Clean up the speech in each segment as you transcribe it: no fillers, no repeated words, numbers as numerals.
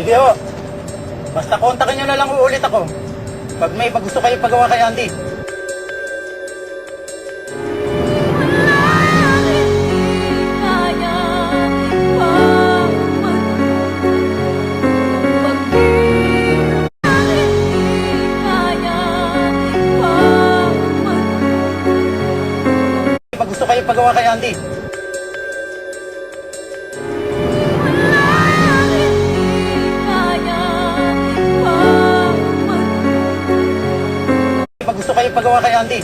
Sige ho. Basta kontakin nyo na lang uulit ako. Pag may gusto kayo pagawa kay Andy. Pag gusto kayo pagawa kay Andy. Pag gusto kayo pagawa kay Andy.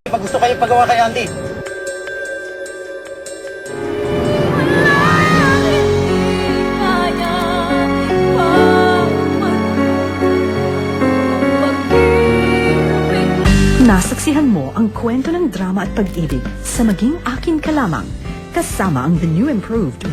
Pag gusto kayo pagawa kay Andy. Nasaksihan mo ang kwento ng drama at pag-ibig sa Maging Akin Ka Lamang, kasama ang the new improved